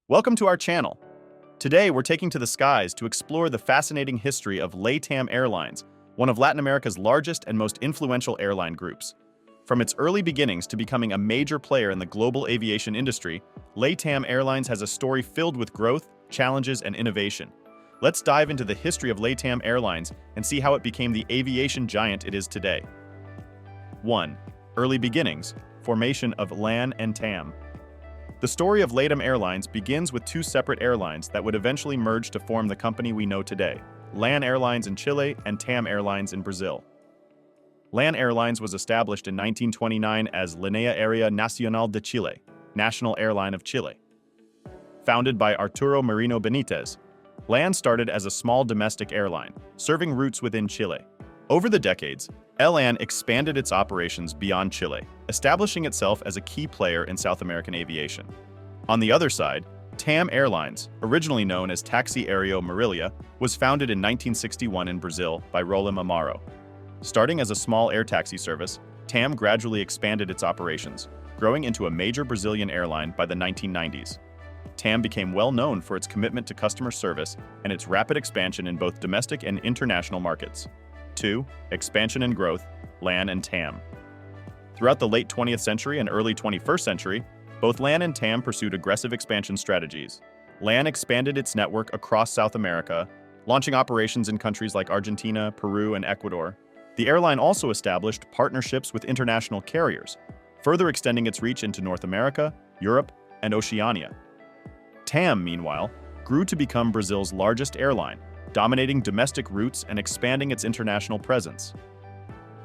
Welcome to our channel. Today, we're taking to the skies to explore the fascinating history of LATAM Airlines, one of Latin America's largest and most influential airline groups. From its early beginnings to becoming a major player in the global aviation industry, LATAM Airlines has a story filled with growth, challenges, and innovation. Let's dive into the history of LATAM Airlines and see how it became the aviation giant it is today. 1. Early beginnings, formation of LAN and TAM. The story of LATAM Airlines begins with two separate airlines that would eventually merge to form the company we know today, LAN Airlines in Chile and TAM Airlines in Brazil. LAN Airlines was established in 1929 as Línea Aérea Nacional de Chile, National Airline of Chile. Founded by Arturo Merino Benitez, LAN started as a small domestic airline, serving routes within Chile. Over the decades, LAN expanded its operations beyond Chile, establishing itself as a key player in South American aviation. On the other side, TAM Airlines, originally known as Taxi Aéreo Marília, was founded in 1961 in Brazil by Rolim Amaro. Starting as a small air taxi service, TAM gradually expanded its operations, growing into a major Brazilian airline by the 1990s. TAM became well known for its commitment to customer service and its rapid expansion in both domestic and international markets. 2. Expansion and growth, LAN and TAM. Throughout the late 20th century and early 21st century, both LAN and TAM pursued aggressive expansion strategies. LAN expanded its network across South America, launching operations in countries like Argentina, Peru, and Ecuador. The airline also established partnerships with international carriers, further extending its reach into North America, Europe, and Oceania. TAM, meanwhile, grew to become Brazil's largest airline, dominating domestic routes and expanding its international presence.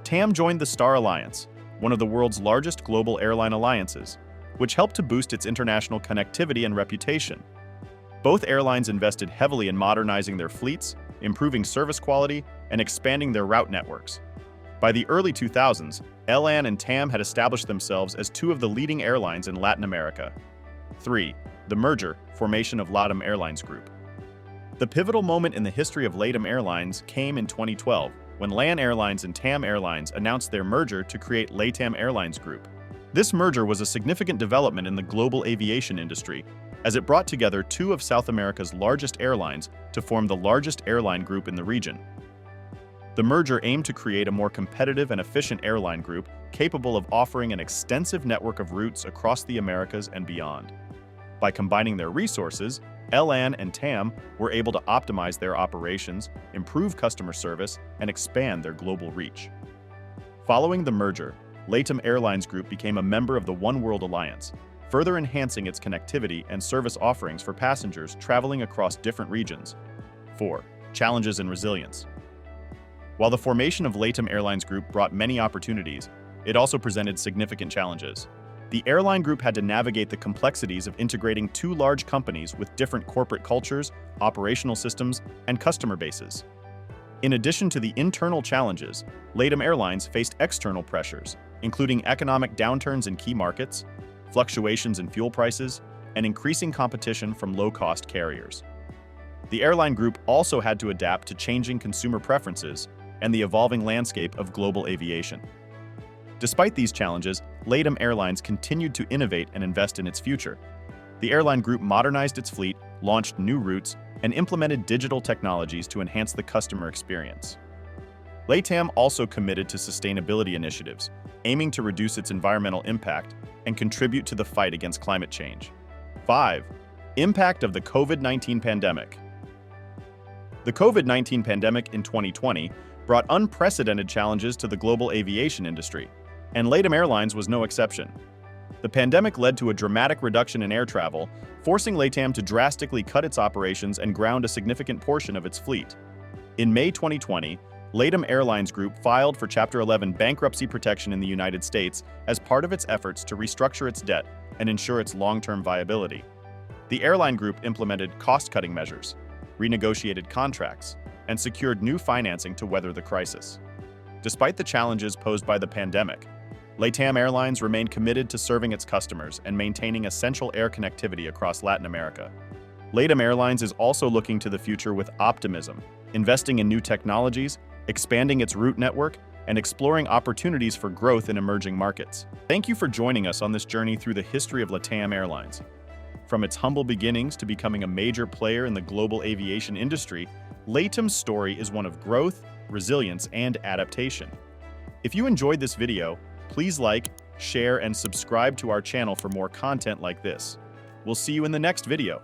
TAM joined the Star Alliance, one of the world's largest global airline alliances, which helped to boost its international connectivity and reputation. Both airlines invested heavily in modernizing their fleets, improving service quality, and expanding their route networks. By the early 2000s, LAN and TAM had established themselves as two of the leading airlines in Latin America. 3. The merger, formation of LATAM Airlines Group. The pivotal moment in the history of LATAM Airlines came in 2012, when LAN Airlines and TAM Airlines announced their merger to create LATAM Airlines Group. This merger was a significant development in the global aviation industry, as it brought together two of South America's largest airlines to form the largest airline group in the region. The merger aimed to create a more competitive and efficient airline group capable of offering an extensive network of routes across the Americas and beyond. By combining their resources, LAN and TAM were able to optimize their operations, improve customer service, and expand their global reach. Following the merger, LATAM Airlines Group became a member of the One World Alliance, further enhancing its connectivity and service offerings for passengers traveling across different regions. 4. Challenges and resilience. While the formation of LATAM Airlines Group brought many opportunities, it also presented significant challenges. The airline group had to navigate the complexities of integrating two large companies with different corporate cultures, operational systems, and customer bases. In addition to the internal challenges, LATAM Airlines faced external pressures, including economic downturns in key markets, fluctuations in fuel prices, and increasing competition from low-cost carriers. The airline group also had to adapt to changing consumer preferences and the evolving landscape of global aviation. Despite these challenges, LATAM Airlines continued to innovate and invest in its future. The airline group modernized its fleet, launched new routes, and implemented digital technologies to enhance the customer experience. LATAM also committed to sustainability initiatives, aiming to reduce its environmental impact and contribute to the fight against climate change. 5. Impact of the COVID-19 pandemic. The COVID-19 pandemic in 2020 brought unprecedented challenges to the global aviation industry, and LATAM Airlines was no exception. The pandemic led to a dramatic reduction in air travel, forcing LATAM to drastically cut its operations and ground a significant portion of its fleet. In May 2020, LATAM Airlines Group filed for Chapter 11 bankruptcy protection in the United States as part of its efforts to restructure its debt and ensure its long-term viability. The airline group implemented cost-cutting measures, renegotiated contracts, and secured new financing to weather the crisis. Despite the challenges posed by the pandemic, LATAM Airlines remained committed to serving its customers and maintaining essential air connectivity across Latin America. LATAM Airlines is also looking to the future with optimism, investing in new technologies, expanding its route network, and exploring opportunities for growth in emerging markets. Thank you for joining us on this journey through the history of LATAM Airlines. From its humble beginnings to becoming a major player in the global aviation industry, LATAM's story is one of growth, resilience, and adaptation. If you enjoyed this video, please like, share, and subscribe to our channel for more content like this. We'll see you in the next video.